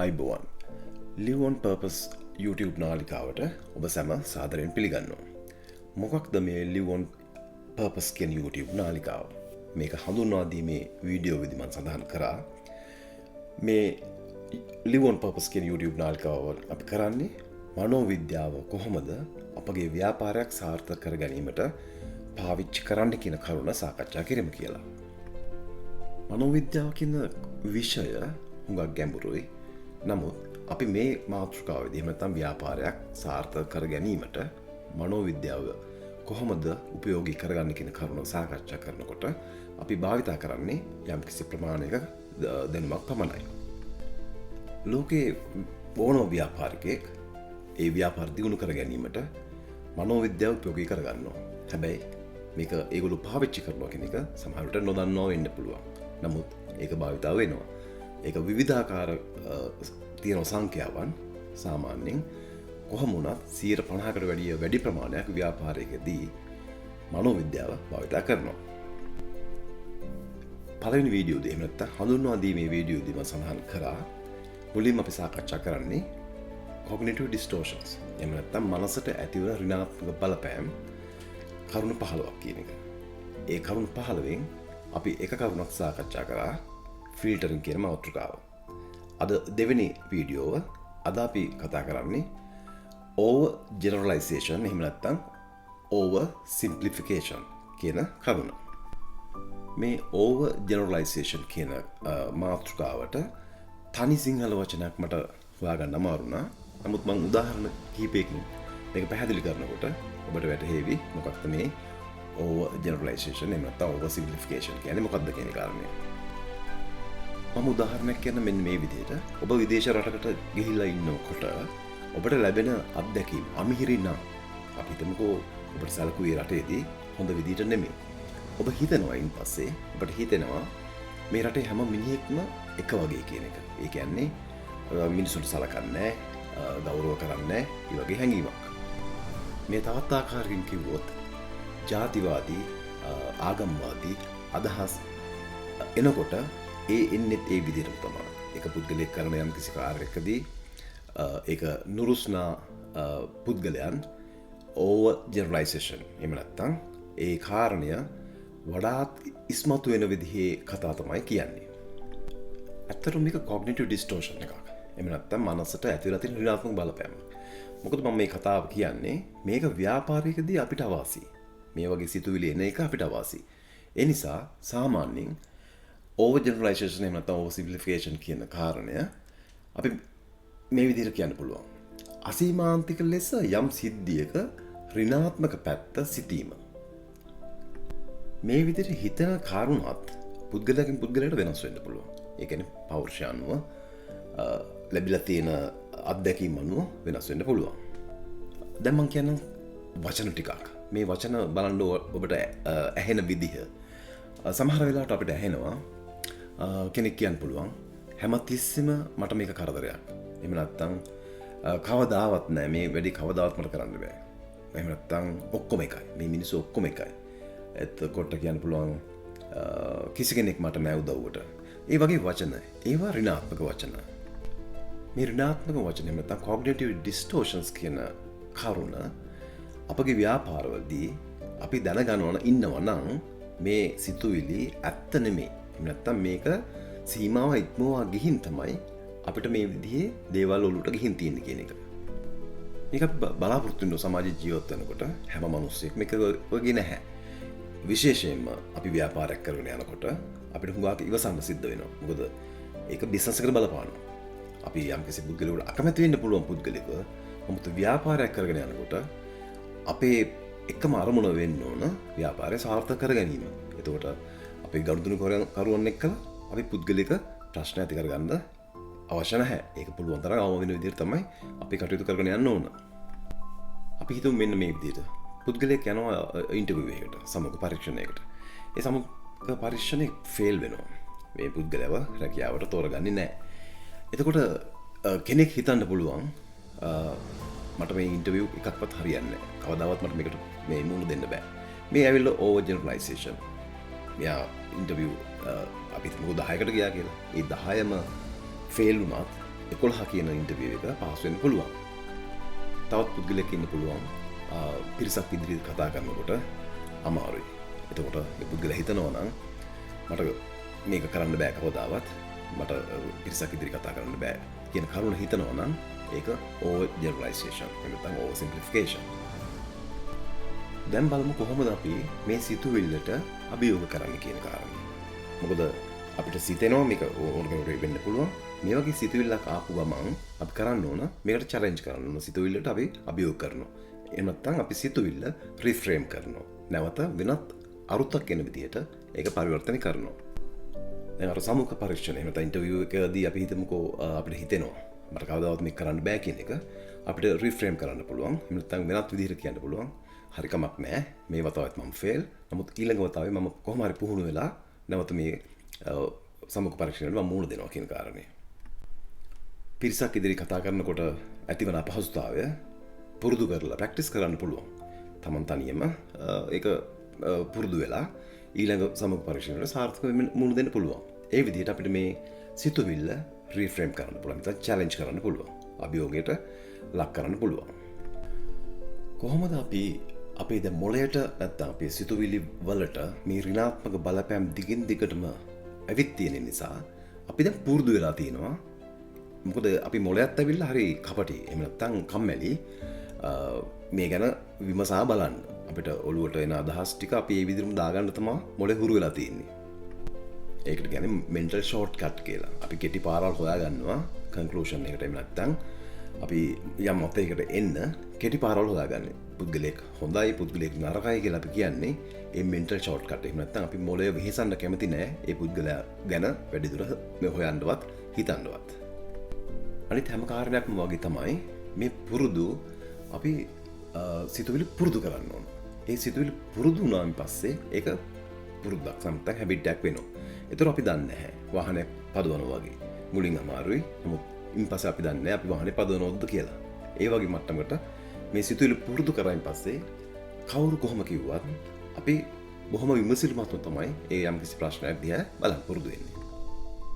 අයිබෝවන් Live on Purpose YouTube නාලිකාවට ඔබ සැම සාදරයෙන් පිළිගන්නවා. මොකක්ද මේ Live on Purpose කියන YouTube නාලිකාව? මේක හඳුන්වා දීමේ වීඩියෝ විදි මම සඳහන් කරා. මේ Live on Purpose කියන YouTube නාලිකාව අපි කරන්නේ මනෝවිද්‍යාව කොහොමද අපගේ ව්‍යාපාරයක් සාර්ථක කර ගැනීමට පාවිච්චි කරන්න කියන කරුණ සාකච්ඡා කිරීම කියලා. මනෝවිද්‍යාව කියන විෂය හුඟක් ගැඹුරුයි. නමුත් අපි මේ මාතෘකාවේදී එහෙම නැත්නම් ව්‍යාපාරයක් සාර්ථක කර ගැනීමට මනෝවිද්‍යාව කොහොමද උපයෝගී කරගන්නේ කියන කරුණ සාකච්ඡා කරනකොට අපි භාවිතා කරන්නේ යම්කිසි ප්‍රමාණයක දැනුමක් පමණයි. ලෝකේ ඕනම ව්‍යාපාරිකයෙක් ඒ ව්‍යාපාර දියුණු කර ගැනීමට මනෝවිද්‍යාව උපයෝගී කරගන්නවා. හැබැයි මේක ඒගොල්ලෝ පාවිච්චි කරනවා කියන එක සමහර විට නොදන්නවා වෙන්න පුළුවන්. නමුත් ඒක භාවිතා වෙනවා. ඒක විවිධාකාර තියෙන සංඛ්‍යාවන් සාමාන්‍යයෙන් කොහොම වුණත් 50%කට වැඩි ප්‍රමාණයක් ව්‍යාපාරයකදී මනෝවිද්‍යාව භාවිතා කරනවා. පළවෙනි වීඩියෝදී එහෙම නැත්නම් හඳුන්වා දීමේ වීඩියෝදී මම සඳහන් කරා මුලින්ම අපි සාකච්ඡා කරන්නේ cognitive distortions. එහෙම නැත්නම් මනසට ඇතිවන ඍණාත්මක බලපෑම් කරුණු 15ක් කියන එක. ඒ කරුණු 15න් අපි එක කරුණක් සාකච්ඡා කරා ෆිල්ටරින් කියන මාතෘකාව. අද දෙවෙනි වීඩියෝව අද අපි කතා කරන්නේ over generalization එහෙම නැත්නම් over simplification කියන කරුණ. මේ over generalization කියන මාතෘකාවට තනි සිංහල වචනයක් මට හොයාගන්න අමාරු වුණා. නමුත් මම උදාහරණ කිහිපයකින් මේක පැහැදිලි කරනකොට ඔබට වැටහෙවි මොකක්ද මේ over generalization එහෙම නැත්නම් over simplification කියන්නේ මොකක්ද කියන කාරණය. මම උදාහරණයක් කියන්න මෙන්න මේ විදිහට ඔබ විදේශ රටකට ගිහිල්ලා ඉන්නකොට ඔබට ලැබෙන අත්දැකීම් අමිහිරි නම් අපි හිතමුකෝ ඔබට සැලකුවේ රටේදී හොඳ විදිහට නෙමෙයි. ඔබ හිතනවා ඉන් පස්සේ ඔබට හිතෙනවා මේ රටේ හැම මිනිහෙක්ම එක වගේ කියන එක. ඒ කියන්නේ මිනිසුන්ට සලකන්නේ ගෞරව කරන්නේ ඒ වගේ හැඟීමක්. මේ තවත් ආකාරකින් කිව්වොත් ජාතිවාදී ආගම්වාදී අදහස් එනකොට ඒ එන්නේ ඒ විදිහටම තමයි. එක පුද්ගලයෙක් කරන යම් කිසි කාර්යයකදී ඒක නුරුස්නා පුද්ගලයන් over generalization එහෙම නැත්නම් ඒ කාරණය වඩාත් ඉස්මතු වෙන විදිහේ කතා තමයි කියන්නේ. ඇත්තටම මේක cognitive distortion එකක්. එහෙම නැත්නම් මනසට ඇතිවලා තියෙන ඍණාත්මක බලපෑම. මොකද මම මේ කතාව කියන්නේ මේක ව්‍යාපාරිකදී අපිට අවාසි. මේ වගේ සිතුවිලි එන එක අපිට අවාසි. ඒ නිසා සාමාන්‍යයෙන් over generalization එහෙම නැත්නම් over simplification කියන කාරණය අපි මේ විදිහට කියන්න පුළුවන්. අසීමාන්තික ලෙස යම් සිද්ධියක ඍණාත්මක පැත්ත සිටීම. මේ විදිහට හිතන කාරුණාත් පුද්ගලයාගෙන් පුද්ගලයාට වෙනස් වෙන්න පුළුවන්. ඒ කියන්නේ පෞරුෂය අනුව ලැබිලා තියෙන අත්දැකීම් අනුව වෙනස් වෙන්න පුළුවන්. දැන් මම කියන වචන ටිකක්. මේ වචන බලන්න ඔබට ඇහෙන විදිහ සමහර වෙලාවට අපිට ඇහෙනවා කෙනෙක් කියන්න පුළුවන් හැමතිස්සෙම මට මේක කරදරයක්. එහෙම නැත්නම් කවදාවත් නෑ මේ වැඩි කවදාවත් මට කරන්න බෑ. එහෙම නැත්නම් ඔක්කොම එකයි. මේ මිනිස්සු ඔක්කොම එකයි. එතකොට කියන්න පුළුවන් කිසි කෙනෙක් මට නෑ උදව්වට. ඒ වගේ වචන. ඒවා ඍණාත්මක වචන. මේ ඍණාත්මක වචන එහෙම නැත්නම් cognitive distortions කියන කරුණ අපගේ ව්‍යාපාරවලදී අපි දැනගන්න ඉන්නවා නම් මේ සිතුවිලි ඇත්ත නෙමෙයි. එහෙම නැත්නම් මේක සීමාව ඉක්මවා ගිහින් තමයි අපිට මේ විදිහේ දේවල් වලට ගිහින් තියෙන්නේ කියන එක. මේක බලාපොරොත්තු වෙන සමාජ ජීවත් වෙනකොට හැම මිනිස්සෙක් මේක වගේ නැහැ. විශේෂයෙන්ම අපි ව්‍යාපාරයක් කරගෙන යනකොට අපිට හුඟක් ඉවසන්න සිද්ධ වෙනවා. මොකද ඒක බිස්නස් එකට බලපානවා. අපි යම්කිසි පුද්ගලයෙකුට අකමැති වෙන්න පුළුවන් පුද්ගලෙක නමුත් ව්‍යාපාරයක් කරගෙන යනකොට අපේ එකම අරමුණ වෙන්න ඕන ව්‍යාපාරය සාර්ථක කර ගැනීම. එතකොට අපේ ගනුදෙනු කරුවන් එක්ක අපි පුද්ගලික ප්‍රශ්න ඇති කරගන්න අවශ්‍ය නැහැ. ඒක පුළුවන් තරම් අවම වෙන විදිහට තමයි අපි කටයුතු කරගෙන යන්න ඕන. අපි හිතමු මෙන්න මේ විදිහට. පුද්ගලයෙක් යනවා ඉන්ටර්විව් එකකට, සමුක පරීක්ෂණයකට. ඒ සමුක පරීක්ෂණේ ෆේල් වෙනවා. මේ පුද්ගලයාව රැකියාවට තෝරගන්නේ නැහැ. එතකොට කෙනෙක් හිතන්න පුළුවන් මට මේ ඉන්ටර්විව් එකක්වත් හරියන්නේ නැහැ. කවදාවත් මට මේකට මේ මුහුණ දෙන්න බෑ. මේ ඇවිල්ලා over generalization. මෙයා ඉන්ටර්විව් අපි හිතමු 10කට ගියා කියලා. ඒ 10ම ෆේල් වුණත් 11 කියන ඉන්ටර්විව් එක පාස් වෙන්න පුළුවන්. තවත් පුද්ගලයෙක් ඉන්න පුළුවන් පිරිසක් ඉදිරියට කතා කරනකොට අමාරුයි. එතකොට ඒ පුද්ගලයා හිතනවා නම් මට මේක කරන්න බෑ කවදාවත්. මට පිරිසක් ඉදිරියට කතා කරන්න බෑ කියන කරුණ හිතනවා නම් ඒක ඕවර් ජෙනරලයිසේෂන් නැත්නම් ඕවර් සිම්ප්ලිෆිකේෂන්. දැන් බලමු කොහොමද අපි මේ සිතුවිල්ලට අභියෝග කරන්නේ කියන කාරණේ. මොකද අපිට සිතෙනවා මේක ඕර්ගනයිස් වෙන්න පුළුවන්. මේ වගේ සිතුවිල්ලක් ආපු ගමන් අපි කරන්න ඕන මේකට චැලෙන්ජ් කරන්න ඕන. සිතුවිල්ලට අපි අභියෝග කරනවා. එහෙම නැත්නම් අපි සිතුවිල්ල රිෆ්‍රේම් කරනවා. නැවත වෙනත් අරුතක් එන විදිහට ඒක පරිවර්තන කරනවා. දැන් අර සමුඛ පරීක්ෂණ එහෙම නැත්නම් ඉන්ටර්විව් එකදී අපි හිතමුකෝ අපිට හිතෙනවා මට කවදාවත් මේක කරන්න බෑ කියන එක අපිට රිෆ්‍රේම් කරන්න පුළුවන්. එහෙම නැත්නම් වෙනත් විදිහට කියන්න පුළුවන්. හරි කමක් නෑ. මේ වතාවත් මම ෆේල්. නමුත් ඊළඟ වතාවේ මම කොහොම හරි පුහුණු වෙලා නැවත මේ සමුඛ පරීක්ෂණයට මම මුහුණ දෙනවා කියන කාරණේ. පිරිසක් ඉදිරි කතා කරනකොට ඇතිවන අපහසුතාවය පුරුදු කරලා ප්‍රැක්ටිස් කරන්න පුළුවන්. තමන් තනියම ඒක පුරුදු වෙලා ඊළඟ සමුඛ පරීක්ෂණයට සාර්ථකව මුහුණ දෙන්න පුළුවන්. ඒ විදිහට අපිට මේ සිතුවිල්ල රීෆ්‍රේම් කරන්න පුළුවන්. නැත්නම් චැලෙන්ජ් කරන්න පුළුවන්. අභියෝගයට ලක් කරන්න පුළුවන්. කොහොමද අපි අපේ දැන් මොළයට නැත්නම් අපේ සිතුවිලි වලට මේ ඍණාත්මක බලපෑම් දිගින් දිගටම ඇවිත් තියෙන නිසා අපි දැන් පුරුදු වෙලා තියෙනවා. මොකද අපි මොළයත් ඇවිල්ලා හරි කපටි. එහෙම නැත්නම් කම්මැලි. මේ ගැන විමසා බලන්න. අපිට ඔළුවට එන අදහස් ටික අපි ඒ විදිහටම දාගන්න තමයි මොළේ හුරු වෙලා තියෙන්නේ. ඒකට කියන්නේ mental shortcut කියලා. අපි කෙටි පාරවල් හොයාගන්නවා conclusion එකට. එහෙම නැත්නම් අපි යම් මතයකට එන්න කෙටි පාරවල් හොයාගන්නේ. පුද්ගලයෙක් හොඳයි පුද්ගලයෙක් නරකයි කියලා අපි කියන්නේ ඒ mental shortcut. එහෙම නැත්නම් අපි මොළය වෙහෙසන්න කැමති නෑ ඒ පුද්ගලයා ගැන වැඩිදුර මේ හොයන්නවත් හිතන්නවත්. අනිත් හැම කාරණයක්ම වගේ තමයි මේ පුරුදු අපි සිතුවිලි පුරුදු කරන්න ඕන. ඒ සිතුවිලි පුරුදු වුණාන් පස්සේ ඒක පුරුද්දක් සම්පතක් හැබිට් එකක් වෙනවා. ඒතර අපි දන්නේ නැහැ. වාහනයක් පදවනවා වගේ. මුලින් අමාරුයි. නමුත් ඉන්පස්සේ අපි දන්නේ අපි වාහනේ පදවනවද කියලා. ඒ වගේ මට්ටමකට මේ සිතුවිලි පුරුදු කරායින් පස්සේ කවුරු කොහොම කිව්වත් අපි බොහොම විමසිලිමත්ව තමයි ඒ යම්කිසි ප්‍රශ්නයක් දිහා බලන් පුරුදු වෙන්නේ.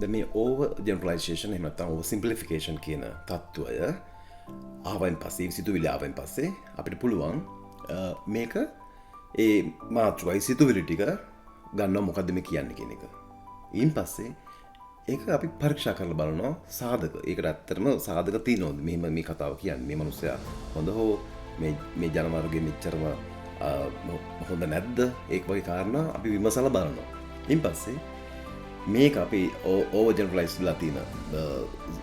දැන් මේ ඕවර් ජෙනරලයිසේෂන් එහෙම නැත්නම් ඕවර් සිම්ප්ලිෆිකේෂන් කියන තත්ත්වය ආවෙන් පස්සේ සිතුවිලි ආවෙන් පස්සේ අපිට පුළුවන් මේක ඒ මාත්‍රායි සිතුවිලි ටික ගන්නවා මොකද්ද මේ කියන්නේ කියන එක. ඊයින් පස්සේ ඒක අපි පරීක්ෂා කරලා බලනවා සාධක. ඒකට ඇත්තටම සාධක තියෙනවද? මෙහෙම මේ කතාව කියන්නේ මේ මිනිස්සයා හොඳ හෝ මේ ජනමාර්ගයේ මෙච්චරම හොඳ නැද්ද? ඒක වගේ කාරණා අපි විමසලා බලනවා. ඊයින් පස්සේ මේක අපි ඕවර් ජෙනරලයිස් වෙලා තියෙන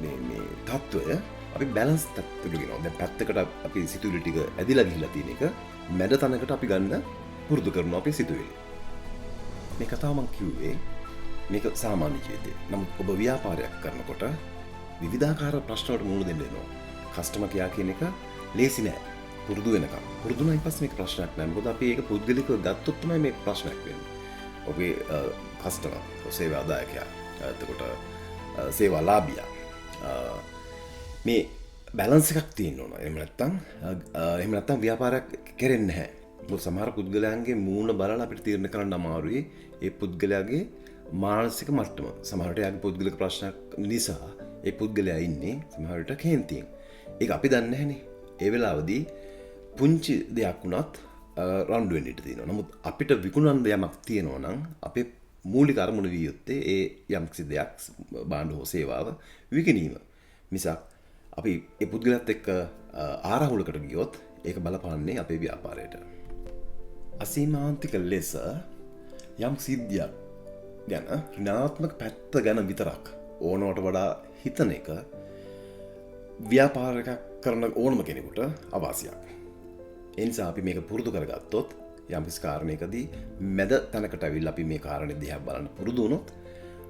මේ තත්ත්වය අපි බැලන්ස් තත්ත්වයකට ගෙනවා. දැන් පැත්තකට අපි සිතුවිලි ටික ඇදිලා ගිහිල්ලා තියෙන එක මැද තැනකට අපි ගන්න පුරුදු කරනවා අපි සිතුවිලි. මේ කතාව මම කිව්වේ මේක සාමාන්‍ය ජීවිතේ. නමුත් ඔබ ව්‍යාපාරයක් කරනකොට විවිධාකාර ප්‍රශ්න වලට මුහුණ දෙන්න වෙනවා. කස්ටමර් කෙයා කියන එක ලේසි නෑ. පුරුදු වෙනකම්. පුරුදු වුණායින් පස්සේ මේක ප්‍රශ්නයක් නෑ. මොකද අපි ඒක පුද්ගලිකව ගත්තොත් තමයි මේක ප්‍රශ්නයක් වෙන්නේ. ඔබේ කස්ටමර් සේවා දායකයා එතකොට සේවා ලාභියා මේ බැලන්ස් එකක් තියෙන්න ඕන. එහෙම නැත්නම් ව්‍යාපාරයක් කෙරෙන්නේ නැහැ. මොකද සමහර පුද්ගලයන්ගේ මූණ බලලා අපිට තීරණය කරන්න අමාරුයි. ඒ පුද්ගලයාගේ මානසික මට්ටම. සමහරට යාගේ පුද්ගලික ප්‍රශ්නයක් නිසා ඒ පුද්ගලයා ඉන්නේ සමහරට කේන්තියෙන්. ඒක අපි දන්නේ නැහනේ. ඒ වෙලාවදී පුංචි දෙයක් වුණත් රණ්ඩු වෙන්න ඉඩ තියෙනවා. නමුත් අපිට විකුණන්න යමක් තියෙනවා නම් අපේ මූලික අරමුණ විය යුත්තේ ඒ යම්කිසි දෙයක් භාණ්ඩ හෝ සේවාව විකිණීම. මිසක් අපි ඒ පුද්ගලයාත් එක්ක ආරහුලකට ගියොත් ඒක බලපාන්නේ අපේ ව්‍යාපාරයට. අසීමාන්තික ලෙස යම් සිද්ධියක් ගැන ඍණාත්මක පැත්ත ගැන විතරක් ඕනවට වඩා හිතන එක ව්‍යාපාරයක් කරන ඕනම කෙනෙකුට අවාසියක්. ඒ නිසා අපි මේක පුරුදු කරගත්තොත් යම්කිසි කාරණයකදී මැද තැනකට අවිල්ලා අපි මේ කාරණේ දිහා බලන්න පුරුදු වුණොත්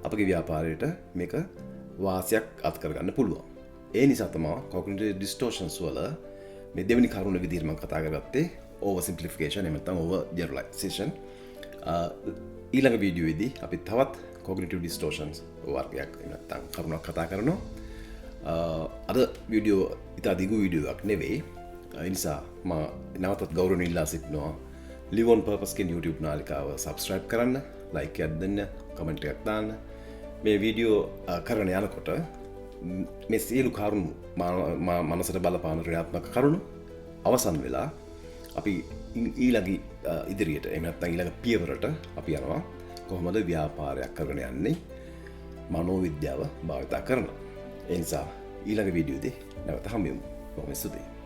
අපගේ ව්‍යාපාරයට මේක වාසියක් අත් කරගන්න පුළුවන්. ඒ නිසා තමයි cognitive distortions වල මේ දෙවෙනි කරුණ විදිහට මම කතා කරගත්තේ over simplification එහෙම නැත්නම් over generalization. ඊළඟ වීඩියෝවේදී අපි තවත් cognitive distortions වර්ගයක් නැත්නම් කරුණක් කතා කරනවා. අද වීඩියෝ ඉතා දිගු වීඩියෝවක් නෙවෙයි. ඒ නිසා මම නැවතත් ගෞරවණීය ඉල්ලා සිටිනවා live on purpose කියන YouTube නාලිකාව subscribe කරන්න, like එකක් දෙන්න, comment එකක් දාන්න. මේ වීඩියෝ කරන යනකොට මේ සියලු කරුණු මනසට බලපාන ක්‍රියාත්මක කරුණු අවසන් වෙලා අපි ඊළඟ ඉදිරියට එහෙම නැත්නම් ඊළඟ පියවරට අපි යනවා කොහොමද ව්‍යාපාරයක් කරගෙන යන්නේ මනෝවිද්‍යාව භාවිත කරනවා. ඒ නිසා ඊළඟ වීඩියෝදී නැවත හමු වෙමු. බොහොම ස්තුතියි.